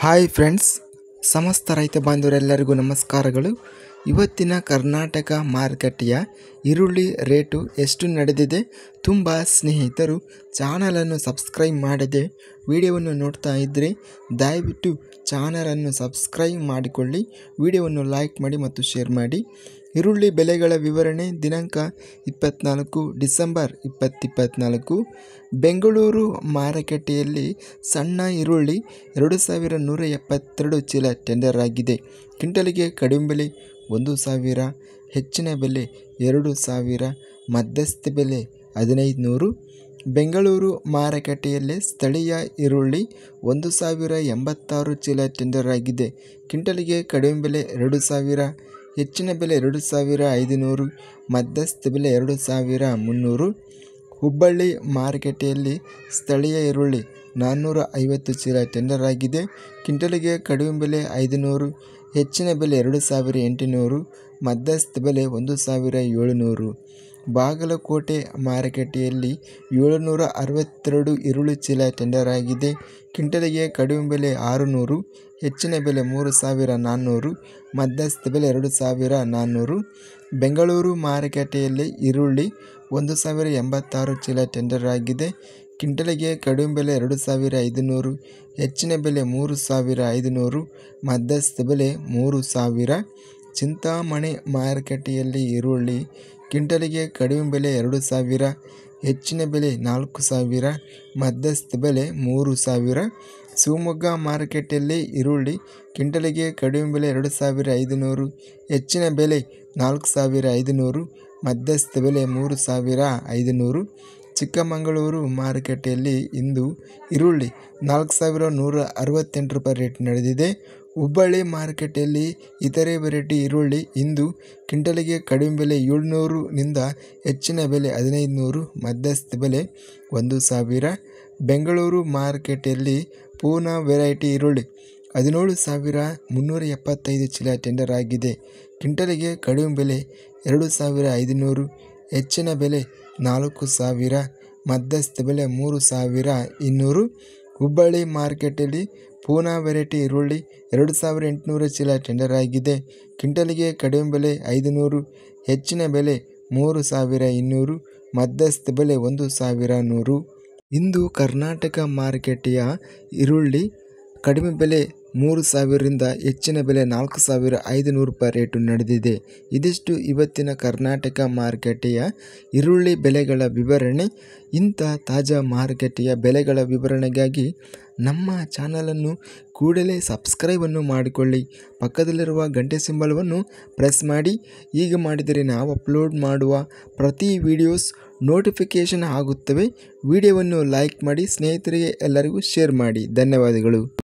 Hi friends, ಸಮಸ್ತ ರೈತ ಬಾಂಧವರೆಲ್ಲರಿಗೂ ನಮಸ್ಕಾರಗಳು. ಇವತ್ತಿನ ಕರ್ನಾಟಕ ಮಾರುಕಟ್ಟೆಯ ಈರುಳ್ಳಿ ರೇಟು ಎಷ್ಟು ನಡೆದಿದೆ? ತುಂಬ ಸ್ನೇಹಿತರು ಚಾನಲನ್ನು ಸಬ್ಸ್ಕ್ರೈಬ್ ಮಾಡದೆ ವಿಡಿಯೋವನ್ನು ನೋಡ್ತಾ ಇದ್ದರೆ ದಯವಿಟ್ಟು ಚಾನಲನ್ನು ಸಬ್ಸ್ಕ್ರೈಬ್ ಮಾಡಿಕೊಳ್ಳಿ, ವಿಡಿಯೋವನ್ನು ಲೈಕ್ ಮಾಡಿ ಮತ್ತು ಶೇರ್ ಮಾಡಿ. ಈರುಳ್ಳಿ ಬೆಲೆಗಳ ವಿವರಣೆ ದಿನಾಂಕ 24 ಡಿಸೆಂಬರ್ 2024. ಬೆಂಗಳೂರು ಮಾರುಕಟ್ಟೆಯಲ್ಲಿ ಸಣ್ಣ ಈರುಳ್ಳಿ 2172 ಚೀಲ ಟೆಂಡರ್ ಆಗಿದೆ. ಕ್ವಿಂಟಲಿಗೆ ಕಡಿಮೆ ಬೆಲೆ 1000, ಹೆಚ್ಚಿನ ಬೆಲೆ 2000, ಮಧ್ಯಸ್ಥ ಬೆಲೆ 1500. ಬೆಂಗಳೂರು ಮಾರುಕಟ್ಟೆಯಲ್ಲಿ ಸ್ಥಳೀಯ ಈರುಳ್ಳಿ 1086 ಚೀಲ ಟೆಂಡರ್ ಆಗಿದೆ. ಕ್ವಿಂಟಲಿಗೆ ಕಡಿಮೆ ಬೆಲೆ 2000, ಹೆಚ್ಚಿನ ಬೆಲೆ 2500, ಮಧ್ಯಸ್ಥ ಬೆಲೆ 2300. ಹುಬ್ಬಳ್ಳಿ ಮಾರುಕಟ್ಟೆಯಲ್ಲಿ ಸ್ಥಳೀಯ ಈರುಳ್ಳಿ 450 ಚೀಲ ಟೆಂಡರ್ ಆಗಿದೆ. ಕ್ವಿಂಟಲಿಗೆ ಕಡಿಮೆ ಬೆಲೆ 500, ಹೆಚ್ಚಿನ ಬೆಲೆ 2800, ಮಧ್ಯಸ್ಥ ಬೆಲೆ 1700. ಬಾಗಲಕೋಟೆ ಮಾರುಕಟ್ಟೆಯಲ್ಲಿ 762 ಈರುಳ್ಳಿ ಚೀಲ ಟೆಂಡರ್ ಆಗಿದೆ. ಕ್ವಿಂಟಲಿಗೆ ಕಡಿಮೆ ಬೆಲೆ 600, ಹೆಚ್ಚಿನ ಬೆಲೆ 3400, ಮಧ್ಯಸ್ಥ ಬೆಲೆ 2400. ಬೆಂಗಳೂರು ಮಾರುಕಟ್ಟೆಯಲ್ಲಿ ಈರುಳ್ಳಿ 1086 ಚೀಲ ಟೆಂಡರ್ ಆಗಿದೆ. ಕ್ವಿಂಟಲಿಗೆ ಕಡಿಮೆ ಬೆಲೆ 2500, ಹೆಚ್ಚಿನ ಬೆಲೆ 3500, ಮಧ್ಯಸ್ಥ ಬೆಲೆ 3000. ಚಿಂತಾಮಣಿ ಮಾರುಕಟ್ಟೆಯಲ್ಲಿ ಈರುಳ್ಳಿ ಕ್ವಿಂಟಲಿಗೆ ಕಡಿಮೆ ಬೆಲೆ 2000, ಹೆಚ್ಚಿನ ಬೆಲೆ 4000, ಮಧ್ಯಸ್ಥ ಬೆಲೆ 3000. ಶಿವಮೊಗ್ಗ ಮಾರುಕಟ್ಟೆಯಲ್ಲಿ ಈರುಳ್ಳಿ ಕ್ವಿಂಟಲಿಗೆ ಕಡಿಮೆ ಬೆಲೆ 2500, ಹೆಚ್ಚಿನ ಬೆಲೆ 4500, ಮಧ್ಯಸ್ಥ ಬೆಲೆ 3500. ಚಿಕ್ಕಮಗಳೂರು ಮಾರುಕಟ್ಟೆಯಲ್ಲಿ ಇಂದು ಈರುಳ್ಳಿ 4168 ರೂಪಾಯಿ ರೇಟ್ ನಡೆದಿದೆ. ಹುಬ್ಬಳ್ಳಿ ಮಾರುಕಟ್ಟೆಯಲ್ಲಿ ಇತರೆ ವೆರೈಟಿ ಈರುಳ್ಳಿ ಇಂದು ಕ್ವಿಂಟಲಿಗೆ ಕಡಿಮೆ ಬೆಲೆ 700 ನಿಂದ ಹೆಚ್ಚಿನ ಬೆಲೆ 1500, ಮಧ್ಯಸ್ಥ ಬೆಲೆ 1000. ಬೆಂಗಳೂರು ಮಾರುಕಟ್ಟೆಯಲ್ಲಿ ಪೂನಾ ವೆರೈಟಿ ಈರುಳ್ಳಿ 17375 ಚೀಲ ಟೆಂಡರ್ ಆಗಿದೆ. ಕ್ವಿಂಟಲಿಗೆ ಕಡಿಮೆ ಬೆಲೆ 2500, ಹೆಚ್ಚಿನ ಬೆಲೆ 4000, ಮಧ್ಯಸ್ಥ ಬೆಲೆ 3200. ಹುಬ್ಬಳ್ಳಿ ಮಾರುಕಟ್ಟೆಯಲ್ಲಿ ಪೂನಾ ವೆರೈಟಿ ಈರುಳ್ಳಿ 2800 ಚೀಲ ಟೆಂಡರ್ ಆಗಿದೆ. ಕ್ವಿಂಟಲಿಗೆ ಕಡಿಮೆ ಬೆಲೆ 500, ಹೆಚ್ಚಿನ ಬೆಲೆ 3200, ಮಧ್ಯಸ್ಥ ಬೆಲೆ 1100. ಇಂದು ಕರ್ನಾಟಕ ಮಾರುಕಟ್ಟೆಯ ಈರುಳ್ಳಿ ಕಡಿಮೆ ಬೆಲೆ 3000 ರಿಂದ ಹೆಚ್ಚಿನ ಬೆಲೆ 4500 ರೂಪಾಯಿ ರೇಟು ನಡೆದಿದೆ. ಇದಿಷ್ಟು ಇವತ್ತಿನ ಕರ್ನಾಟಕ ಮಾರುಕಟ್ಟೆಯ ಈರುಳ್ಳಿ ಬೆಲೆಗಳ ವಿವರಣೆ. ಇಂಥ ತಾಜಾ ಮಾರುಕಟ್ಟೆಯ ಬೆಲೆಗಳ ವಿವರಣೆಗಾಗಿ ನಮ್ಮ ಚಾನಲನ್ನು ಕೂಡಲೇ ಸಬ್ಸ್ಕ್ರೈಬನ್ನು ಮಾಡಿಕೊಳ್ಳಿ, ಪಕ್ಕದಲ್ಲಿರುವ ಗಂಟೆ ಸಿಂಬಲವನ್ನು ಪ್ರೆಸ್ ಮಾಡಿ. ಹೀಗೆ ಮಾಡಿದರೆ ನಾವು ಅಪ್ಲೋಡ್ ಮಾಡುವ ಪ್ರತಿ ವಿಡಿಯೋಸ್ ನೋಟಿಫಿಕೇಷನ್ ಆಗುತ್ತವೆ. ವಿಡಿಯೋವನ್ನು ಲೈಕ್ ಮಾಡಿ, ಸ್ನೇಹಿತರಿಗೆ ಎಲ್ಲರಿಗೂ ಶೇರ್ ಮಾಡಿ. ಧನ್ಯವಾದಗಳು.